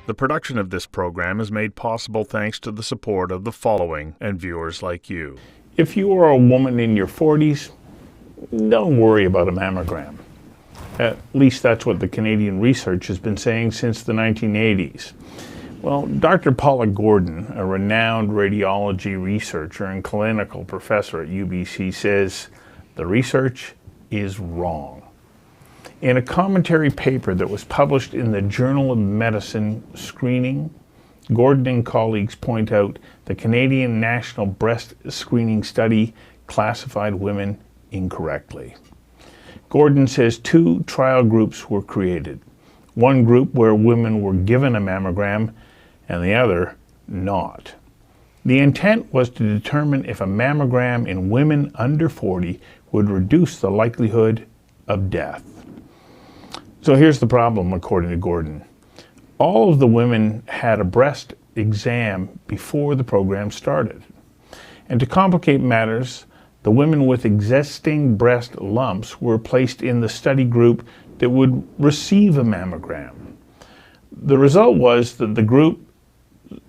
The production of this program is made possible thanks to the support of the following and viewers like you. If you are a woman in your 40s, don't worry about a mammogram. At least that's what the Canadian research has been saying since the 1980s. Well, Dr. Paula Gordon, a renowned radiology researcher and clinical professor at UBC, says the research is wrong. In a commentary paper that was published in the Journal of Medicine Screening, Gordon and colleagues point out the Canadian National Breast Screening Study classified women incorrectly. Gordon says 2 trial groups were created. One group where women were given a mammogram and the other not. The intent was to determine if a mammogram in women under 40 would reduce the likelihood of death. So here's the problem, according to Gordon. All of the women had a breast exam before the program started. And to complicate matters, the women with existing breast lumps were placed in the study group that would receive a mammogram. The result was that the group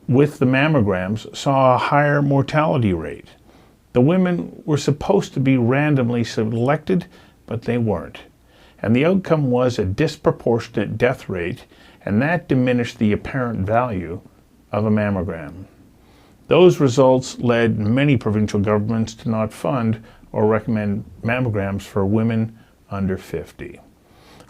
with the mammograms saw a higher mortality rate. The women were supposed to be randomly selected, but they weren't. And the outcome was a disproportionate death rate, and that diminished the apparent value of a mammogram. Those results led many provincial governments to not fund or recommend mammograms for women under 50.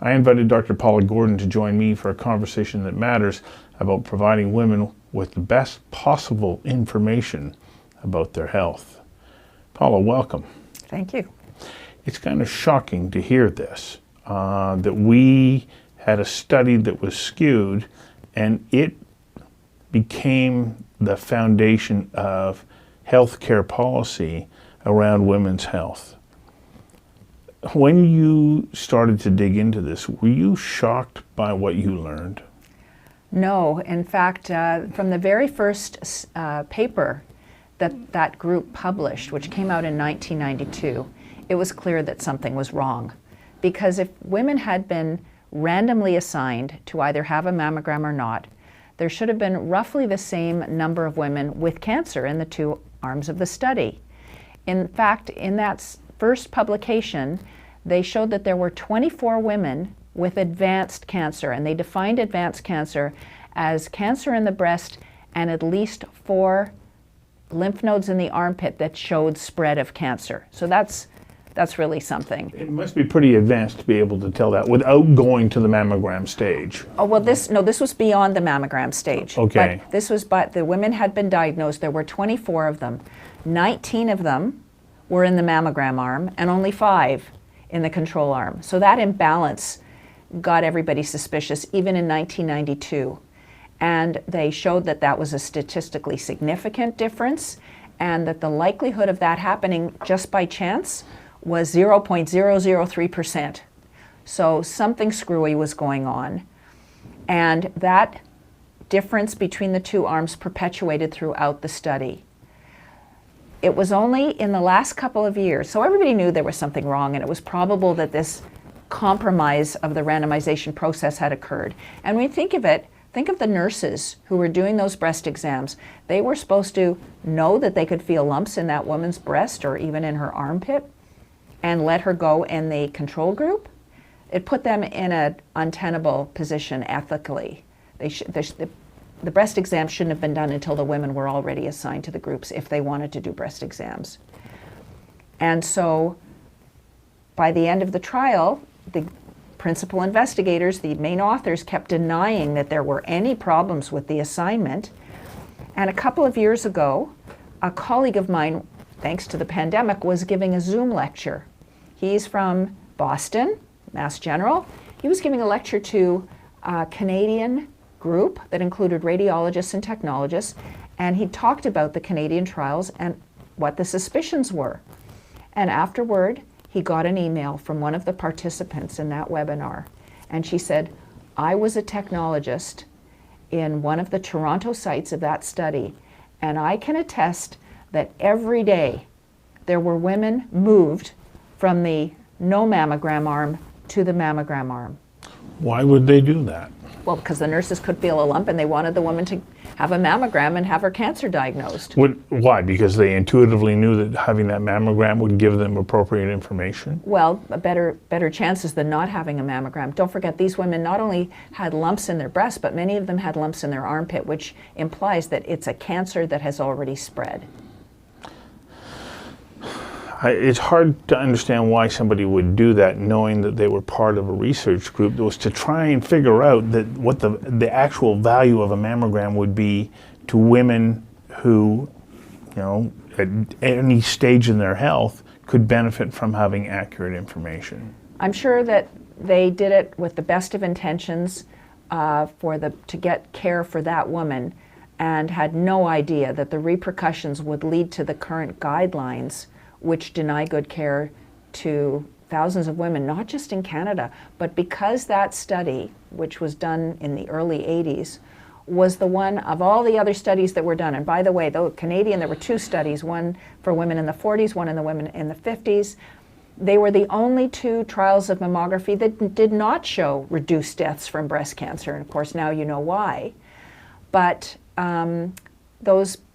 I invited Dr. Paula Gordon to join me for a conversation that matters about providing women with the best possible information about their health. Paula, welcome. Thank you. It's kind of shocking to hear this, that we had a study that was skewed and it became the foundation of healthcare policy around women's health. When you started to dig into this, were you shocked by what you learned? No, in fact, from the very first paper that group published, which came out in 1992, it was clear that something was wrong. Because if women had been randomly assigned to either have a mammogram or not, there should have been roughly the same number of women with cancer in the 2 arms of the study. In fact, in that first publication, they showed that there were 24 women with advanced cancer, and they defined advanced cancer as cancer in the breast and at least 4 lymph nodes in the armpit that showed spread of cancer. So that's really something. It must be pretty advanced to be able to tell that without going to the mammogram stage. Oh, well, this was beyond the mammogram stage. Okay. But the women had been diagnosed. There were 24 of them. 19 of them were in the mammogram arm and only 5 in the control arm. So that imbalance got everybody suspicious, even in 1992. And they showed that that was a statistically significant difference and that the likelihood of that happening just by chance was 0.003%. So something screwy was going on. And that difference between the 2 arms perpetuated throughout the study. It was only in the last couple of years, so everybody knew there was something wrong, and it was probable that this compromise of the randomization process had occurred. And when you think of it, think of the nurses who were doing those breast exams. They were supposed to know that they could feel lumps in that woman's breast or even in her armpit and let her go in the control group. It put them in an untenable position ethically. The breast exam shouldn't have been done until the women were already assigned to the groups if they wanted to do breast exams. And so by the end of the trial, the principal investigators, the main authors, kept denying that there were any problems with the assignment. And a couple of years ago, a colleague of mine, thanks to the pandemic, was giving a Zoom lecture. He's from Boston, Mass General. He was giving a lecture to a Canadian group that included radiologists and technologists, and he talked about the Canadian trials and what the suspicions were. And afterward, he got an email from one of the participants in that webinar, and she said, I was a technologist in one of the Toronto sites of that study, and I can attest that every day there were women moved from the no mammogram arm to the mammogram arm. Why would they do that? Well, because the nurses could feel a lump and they wanted the woman to have a mammogram and have her cancer diagnosed. Why? Because they intuitively knew that having that mammogram would give them appropriate information? Well, better chances than not having a mammogram. Don't forget, these women not only had lumps in their breast, but many of them had lumps in their armpit, which implies that it's a cancer that has already spread. It's hard to understand why somebody would do that, knowing that they were part of a research group that was to try and figure out that what the actual value of a mammogram would be to women who, at any stage in their health could benefit from having accurate information. I'm sure that they did it with the best of intentions to get care for that woman, and had no idea that the repercussions would lead to the current guidelines which deny good care to thousands of women, not just in Canada, but because that study, which was done in the early 80s, was the one of all the other studies that were done. And by the way, though Canadian, there were two studies, one for women in the 40s, one in the women in the 50s. They were the only two trials of mammography that did not show reduced deaths from breast cancer. And of course, now you know why. But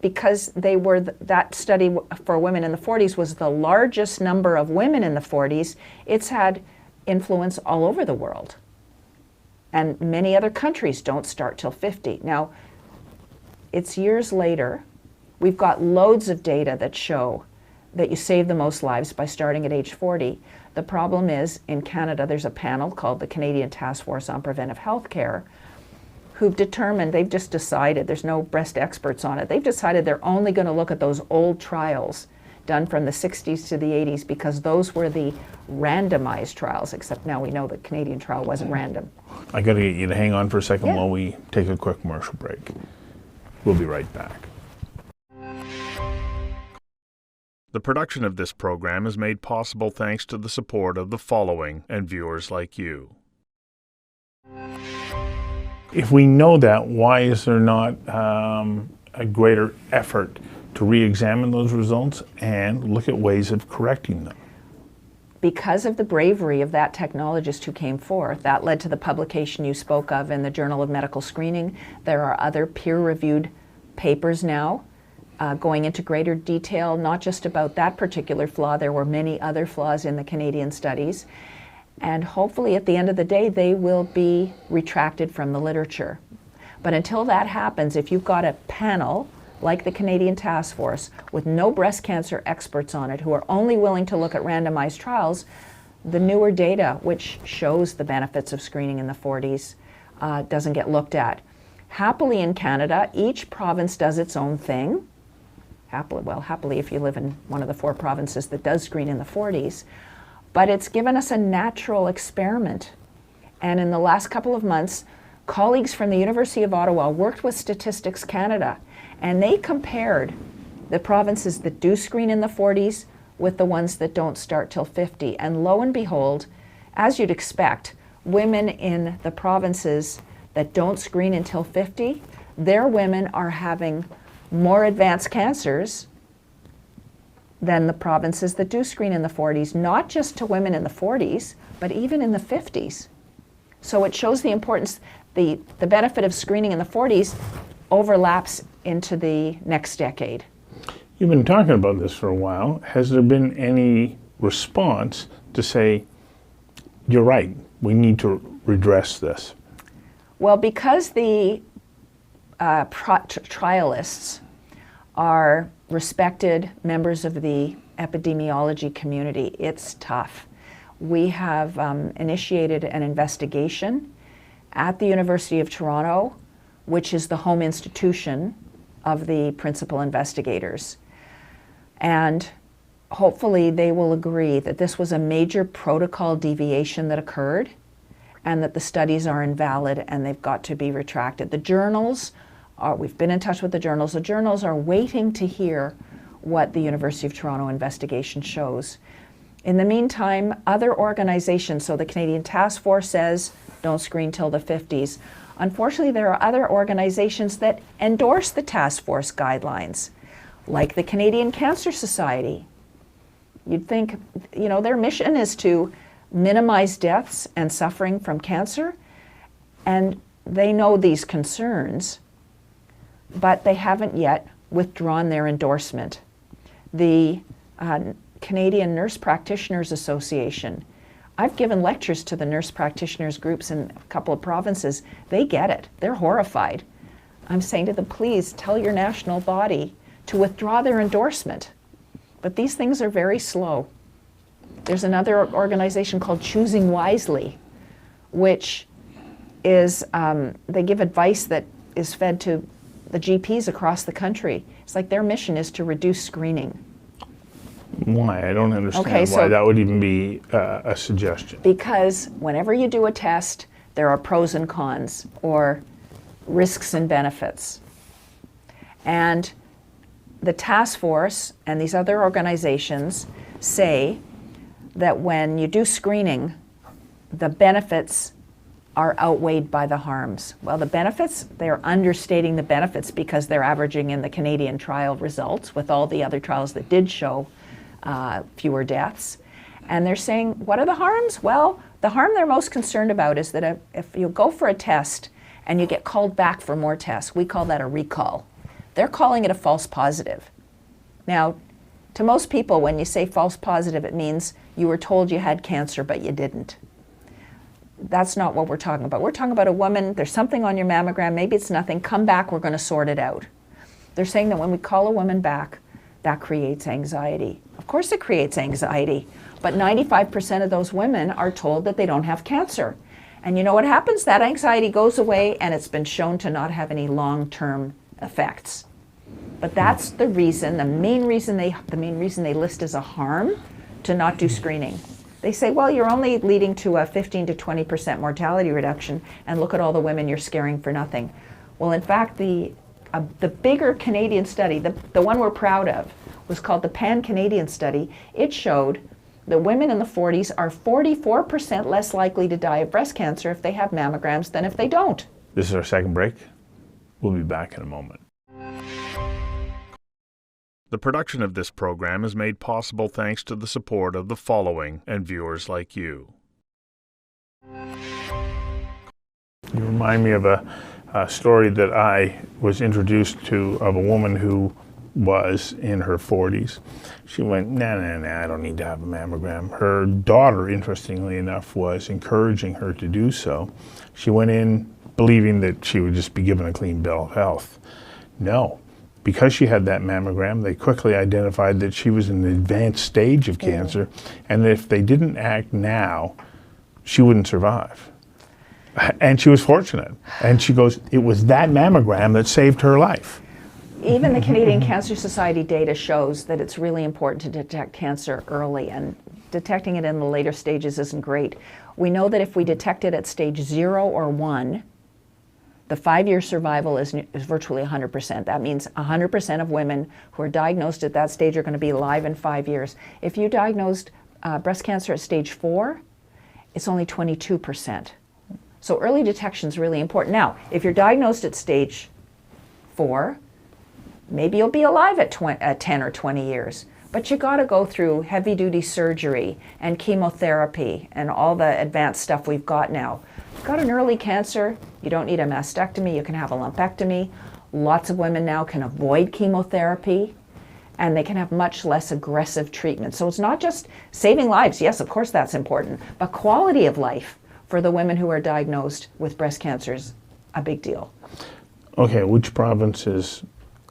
because they were, that study for women in the 40s was the largest number of women in the 40s, it's had influence all over the world. And many other countries don't start till 50. Now, it's years later. We've got loads of data that show that you save the most lives by starting at age 40. The problem is, in Canada, there's a panel called the Canadian Task Force on Preventive Health Care, who've determined, they've just decided, there's no breast experts on it, they've decided they're only going to look at those old trials done from the 60s to the 80s because those were the randomized trials, except now we know the Canadian trial wasn't random. I got to get you to hang on for a second while we take a quick commercial break. We'll be right back. The production of this program is made possible thanks to the support of the following and viewers like you. If we know that, why is there not a greater effort to re-examine those results and look at ways of correcting them? Because of the bravery of that technologist who came forth, that led to the publication you spoke of in the Journal of Medical Screening. There are other peer-reviewed papers now going into greater detail, not just about that particular flaw. There were many other flaws in the Canadian studies. And hopefully at the end of the day, they will be retracted from the literature. But until that happens, if you've got a panel like the Canadian Task Force with no breast cancer experts on it who are only willing to look at randomized trials, the newer data, which shows the benefits of screening in the 40s, doesn't get looked at. Happily in Canada, each province does its own thing. Happily if you live in one of the 4 provinces that does screen in the 40s. But it's given us a natural experiment. And in the last couple of months, colleagues from the University of Ottawa worked with Statistics Canada, and they compared the provinces that do screen in the 40s with the ones that don't start till 50. And lo and behold, as you'd expect, women in the provinces that don't screen until 50, their women are having more advanced cancers than the provinces that do screen in the 40s, not just to women in the 40s, but even in the 50s. So it shows the importance, the benefit of screening in the 40s overlaps into the next decade. You've been talking about this for a while. Has there been any response to say, you're right, we need to redress this? Well, because the trialists are respected members of the epidemiology community, it's tough. We have initiated an investigation at the University of Toronto, which is the home institution of the principal investigators. And hopefully they will agree that this was a major protocol deviation that occurred and that the studies are invalid and they've got to be retracted. The journals we've been in touch with the journals. The journals are waiting to hear what the University of Toronto investigation shows. In the meantime, other organizations, so the Canadian Task Force says don't screen till the 50s. Unfortunately, there are other organizations that endorse the task force guidelines, like the Canadian Cancer Society. You'd think, their mission is to minimize deaths and suffering from cancer, and they know these concerns, but they haven't yet withdrawn their endorsement. The Canadian Nurse Practitioners Association, I've given lectures to the nurse practitioners groups in a couple of provinces. They get it. They're horrified. I'm saying to them, please tell your national body to withdraw their endorsement. But these things are very slow. There's another organization called Choosing Wisely, which is, they give advice that is fed to the GPs across the country. It's like their mission is to reduce screening. Why? I don't understand why that would even be a suggestion. Because whenever you do a test, there are pros and cons, or risks and benefits. And the task force and these other organizations say that when you do screening, the benefits are outweighed by the harms. Well, the benefits, they're understating the benefits because they're averaging in the Canadian trial results with all the other trials that did show fewer deaths. And they're saying, what are the harms? Well, the harm they're most concerned about is that if you go for a test and you get called back for more tests, we call that a recall. They're calling it a false positive. Now, to most people, when you say false positive, it means you were told you had cancer, but you didn't. That's not what we're talking about. We're talking about a woman, there's something on your mammogram, maybe it's nothing, come back, we're going to sort it out. They're saying that when we call a woman back, that creates anxiety. Of course it creates anxiety, but 95% of those women are told that they don't have cancer. And you know what happens? That anxiety goes away, and it's been shown to not have any long-term effects. But that's the reason, the main reason they list as a harm to not do screening. They say, well, you're only leading to a 15 to 20% mortality reduction, and look at all the women you're scaring for nothing. Well, in fact, the bigger Canadian study, the one we're proud of, was called the Pan-Canadian study. It showed that women in the 40s are 44% less likely to die of breast cancer if they have mammograms than if they don't. This is our second break. We'll be back in a moment. The production of this program is made possible thanks to the support of the following and viewers like you. You remind me of a story that I was introduced to of a woman who was in her 40s. She went, nah, I don't need to have a mammogram. Her daughter, interestingly enough, was encouraging her to do so. She went in believing that she would just be given a clean bill of health. No. Because she had that mammogram, they quickly identified that she was in an advanced stage of cancer, and that if they didn't act now, she wouldn't survive. And she was fortunate. And she goes, it was that mammogram that saved her life. Even the Canadian Cancer Society data shows that it's really important to detect cancer early, and detecting it in the later stages isn't great. We know that if we detect it at stage 0 or 1, the 5-year survival is virtually 100%. That means 100% of women who are diagnosed at that stage are going to be alive in 5 years. If you diagnosed breast cancer at stage 4, it's only 22%. So early detection is really important. Now, if you're diagnosed at stage 4, maybe you'll be alive at 10 or 20 years. But you got to go through heavy-duty surgery and chemotherapy and all the advanced stuff we've got now. You've got an early cancer, you don't need a mastectomy, you can have a lumpectomy. Lots of women now can avoid chemotherapy, and they can have much less aggressive treatment. So it's not just saving lives, yes, of course that's important, but quality of life for the women who are diagnosed with breast cancer is a big deal. Okay, which provinces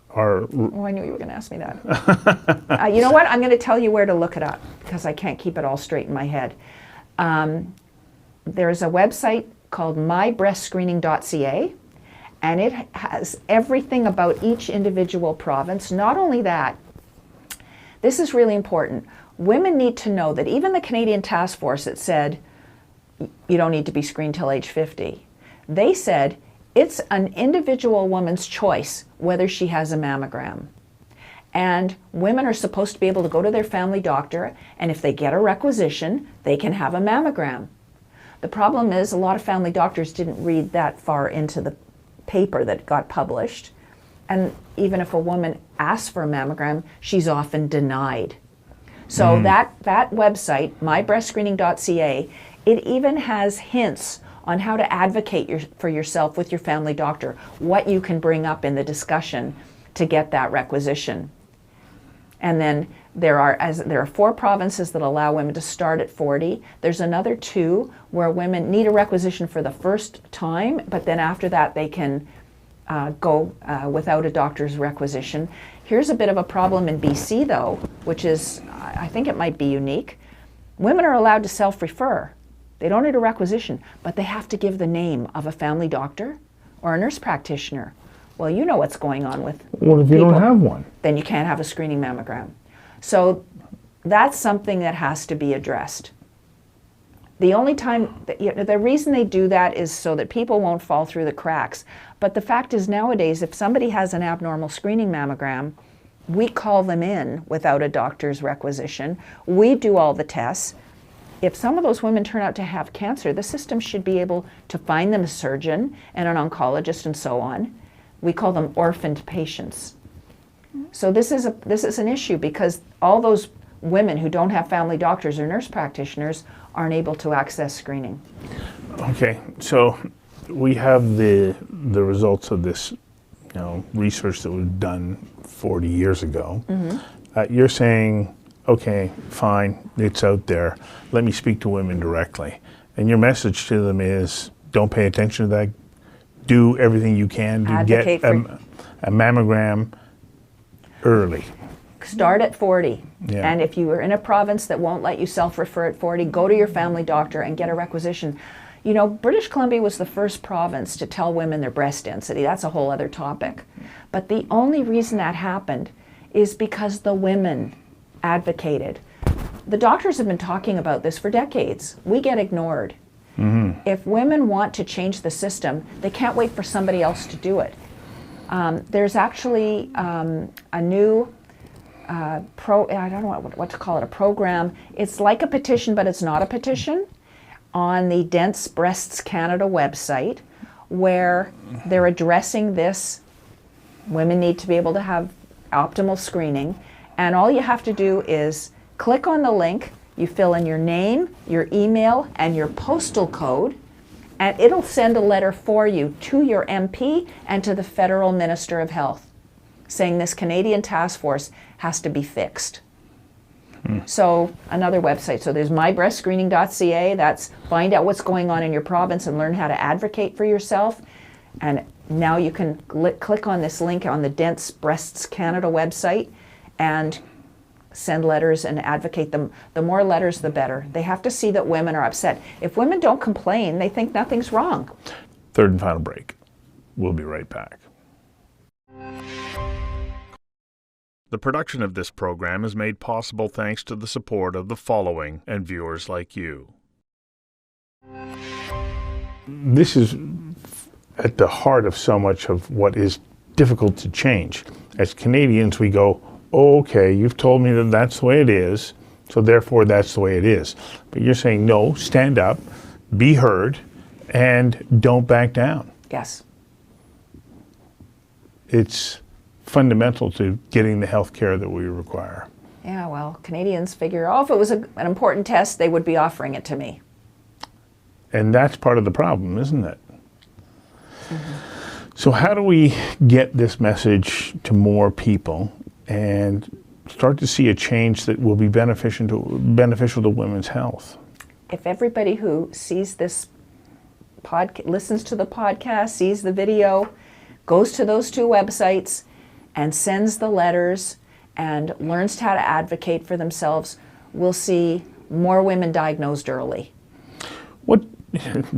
are... Oh, I knew you were going to ask me that. You know what? I'm going to tell you where to look it up, because I can't keep it all straight in my head. There's a website called mybreastscreening.ca, and it has everything about each individual province. Not only that, this is really important. Women need to know that even the Canadian Task Force that said you don't need to be screened till age 50, they said it's an individual woman's choice whether she has a mammogram. And women are supposed to be able to go to their family doctor, and if they get a requisition, they can have a mammogram. The problem is a lot of family doctors didn't read that far into the paper that got published. And even if a woman asks for a mammogram, she's often denied. So that website, mybreastscreening.ca, it even has hints on how to advocate for yourself with your family doctor, what you can bring up in the discussion to get that requisition. And then there are 4 provinces that allow women to start at 40. There's another 2 where women need a requisition for the first time, but then after that they can go without a doctor's requisition. Here's a bit of a problem in BC though, which is, I think it might be unique. Women are allowed to self-refer. They don't need a requisition, but they have to give the name of a family doctor or a nurse practitioner. Well, you know what's going on with What if you people. don't have one? Then you can't have a screening mammogram. So that's something that has to be addressed. The only time, the reason they do that is so that people won't fall through the cracks. But the fact is nowadays, if somebody has an abnormal screening mammogram, we call them in without a doctor's requisition. We do all the tests. If some of those women turn out to have cancer, the system should be able to find them a surgeon and an oncologist and so on. We call them orphaned patients. So this is an issue because all those women who don't have family doctors or nurse practitioners aren't able to access screening. Okay, so we have the results of this, research that was done 40 years ago. You're saying, okay, fine, it's out there. Let me speak to women directly. And your message to them is, don't pay attention to that. Do everything you can to Advocate get a mammogram early. Start at 40. Yeah. And if you are in a province that won't let you self-refer at 40, go to your family doctor and get a requisition. British Columbia was the first province to tell women their breast density. That's a whole other topic. But the only reason that happened is because the women advocated. The doctors have been talking about this for decades. We get ignored. If women want to change the system, they can't wait for somebody else to do it. There's actually a new I don't know what to call it, a program. It's like a petition, but it's not a petition, on the Dense Breasts Canada website, where they're addressing this. Women need to be able to have optimal screening, and all you have to do is click on the link. You fill in your name, your email, and your postal code, and it'll send a letter for you to your MP and to the Federal Minister of Health, saying this Canadian task force has to be fixed. So another website. So there's mybreastscreening.ca. That's find out what's going on in your province and learn how to advocate for yourself. And now you can click on this link on the Dense Breasts Canada website and send letters and advocate them. The more letters, the better. They have to see that women are upset. If women don't complain, they think nothing's wrong. Third and final break. We'll be right back. The production of this program is made possible thanks to the support of the following and viewers like you. This is at the heart of so much of what is difficult to change. As Canadians, we go, oh, okay, you've told me that that's the way it is, so therefore that's the way it is. But you're saying, no, stand up, be heard, and don't back down. Yes. It's fundamental to getting the health care that we require. Yeah, well, Canadians figure, if it was an important test, they would be offering it to me. And that's part of the problem, isn't it? So how do we get this message to more people and start to see a change that will be beneficial to women's health? If everybody who sees this listens to the podcast, sees the video, goes to those 2 websites and sends the letters and learns how to advocate for themselves, we'll see more women diagnosed early.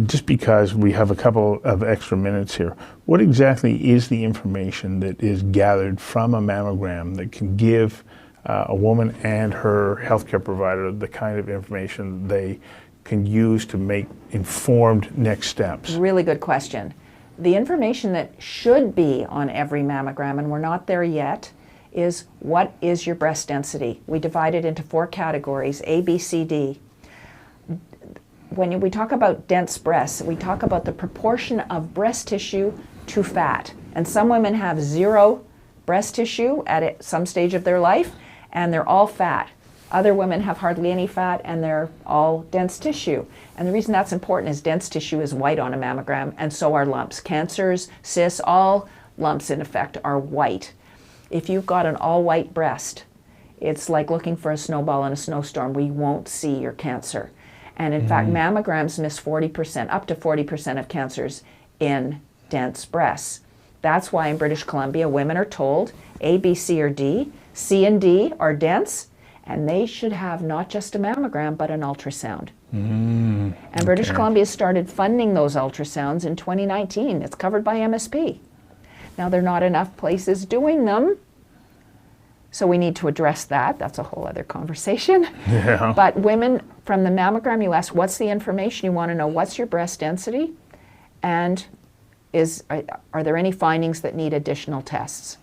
Just because we have a couple of extra minutes here, what exactly is the information that is gathered from a mammogram that can give a woman and her healthcare provider the kind of information they can use to make informed next steps? Really good question. The information that should be on every mammogram, and we're not there yet, is what is your breast density? We divide it into 4 categories, A, B, C, D. When we talk about dense breasts, we talk about the proportion of breast tissue to fat. And some women have 0 breast tissue at some stage of their life, and they're all fat. Other women have hardly any fat and they're all dense tissue. And the reason that's important is dense tissue is white on a mammogram, and so are lumps. Cancers, cysts, all lumps in effect are white. If you've got an all-white breast, it's like looking for a snowball in a snowstorm. We won't see your cancer. And in fact, mammograms miss 40%, up to 40% of cancers in dense breasts. That's why in British Columbia, women are told A, B, C, or D. C and D are dense, and they should have not just a mammogram, but an ultrasound. And British Columbia started funding those ultrasounds in 2019. It's covered by MSP. Now, there are not enough places doing them, so we need to address that. That's a whole other conversation. Yeah. But women, from the mammogram, you ask, what's the information? You want to know what's your breast density, and are there any findings that need additional tests?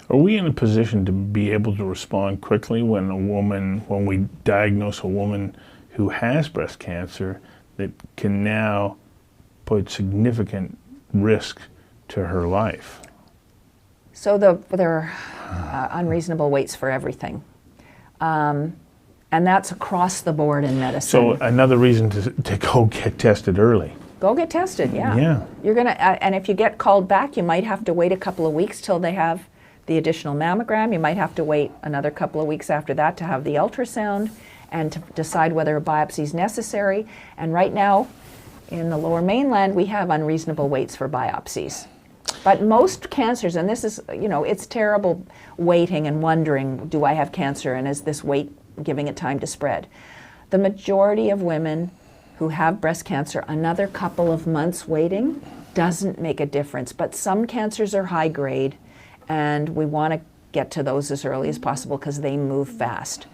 Are we in a position to be able to respond quickly when we diagnose a woman who has breast cancer that can now put significant risk to her life? So there are unreasonable waits for everything. And that's across the board in medicine. So another reason to go get tested early. Go get tested, yeah. Yeah. You're gonna, and if you get called back, you might have to wait a couple of weeks till they have the additional mammogram. You might have to wait another couple of weeks after that to have the ultrasound and to decide whether a biopsy is necessary. And right now, in the Lower Mainland, we have unreasonable waits for biopsies. But most cancers, and this is, it's terrible waiting and wondering, do I have cancer, and is this wait giving it time to spread? The majority of women who have breast cancer, another couple of months waiting doesn't make a difference. But some cancers are high grade, and we want to get to those as early as possible because they move fast.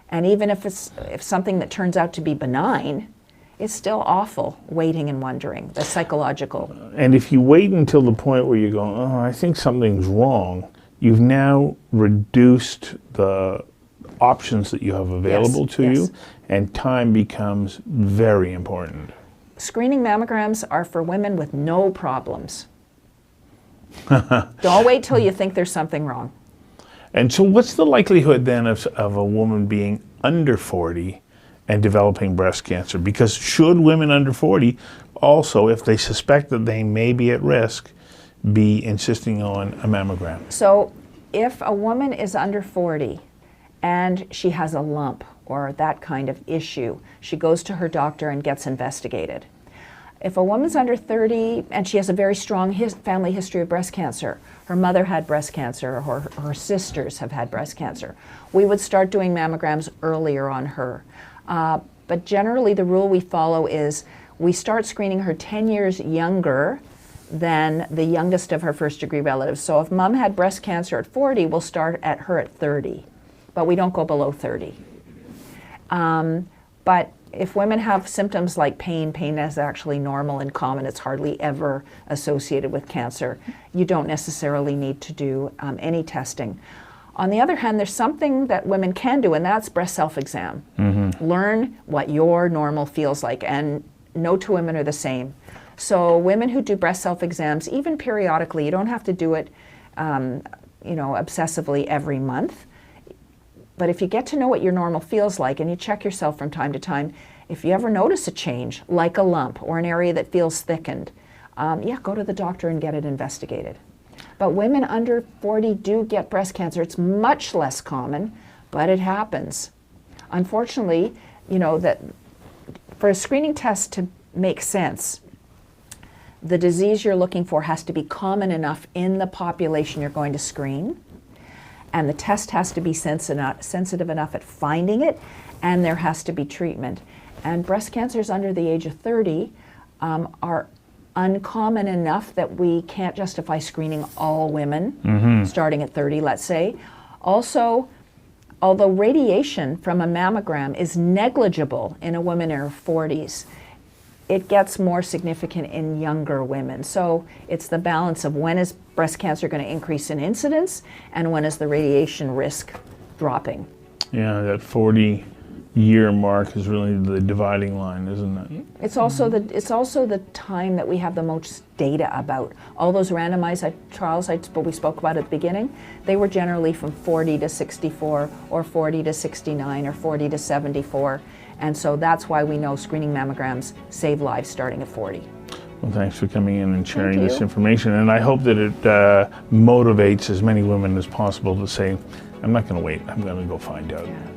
And even if something that turns out to be benign, it's still awful waiting and wondering, the psychological. And if you wait until the point where you go, oh, I think something's wrong, you've now reduced the options that you have available to you, and time becomes very important. Screening mammograms are for women with no problems. Don't wait till you think there's something wrong. And so what's the likelihood then of a woman being under 40 and developing breast cancer? Because should women under 40 also, if they suspect that they may be at risk, be insisting on a mammogram? So if a woman is under 40 and she has a lump or that kind of issue, she goes to her doctor and gets investigated. If a woman's under 30 and she has a very strong family history of breast cancer, her mother had breast cancer or her sisters have had breast cancer, we would start doing mammograms earlier on her. But generally the rule we follow is we start screening her 10 years younger than the youngest of her first degree relatives. So if mom had breast cancer at 40, we'll start at her at 30, but we don't go below 30. But if women have symptoms like pain is actually normal and common. It's hardly ever associated with cancer. You don't necessarily need to do any testing. On the other hand, there's something that women can do, and that's breast self-exam. Learn what your normal feels like, and no two women are the same. So women who do breast self-exams, even periodically, you don't have to do it obsessively every month. But if you get to know what your normal feels like and you check yourself from time to time, if you ever notice a change, like a lump or an area that feels thickened, go to the doctor and get it investigated. But women under 40 do get breast cancer. It's much less common, but it happens. Unfortunately, that for a screening test to make sense, the disease you're looking for has to be common enough in the population you're going to screen. And the test has to be sensitive enough at finding it, and there has to be treatment. And breast cancers under the age of 30 are uncommon enough that we can't justify screening all women starting at 30, let's say. Also, although radiation from a mammogram is negligible in a woman in her 40s, it gets more significant in younger women. So it's the balance of when is breast cancer going to increase in incidence and when is the radiation risk dropping. Yeah, that 40 year mark is really the dividing line, isn't it? It's also the time that we have the most data about. All those randomized trials we spoke about at the beginning, they were generally from 40 to 64 or 40 to 69 or 40 to 74. And so that's why we know screening mammograms save lives starting at 40. Well, thanks for coming in and sharing this information. And I hope that it motivates as many women as possible to say, I'm not going to wait, I'm going to go find out. Yeah.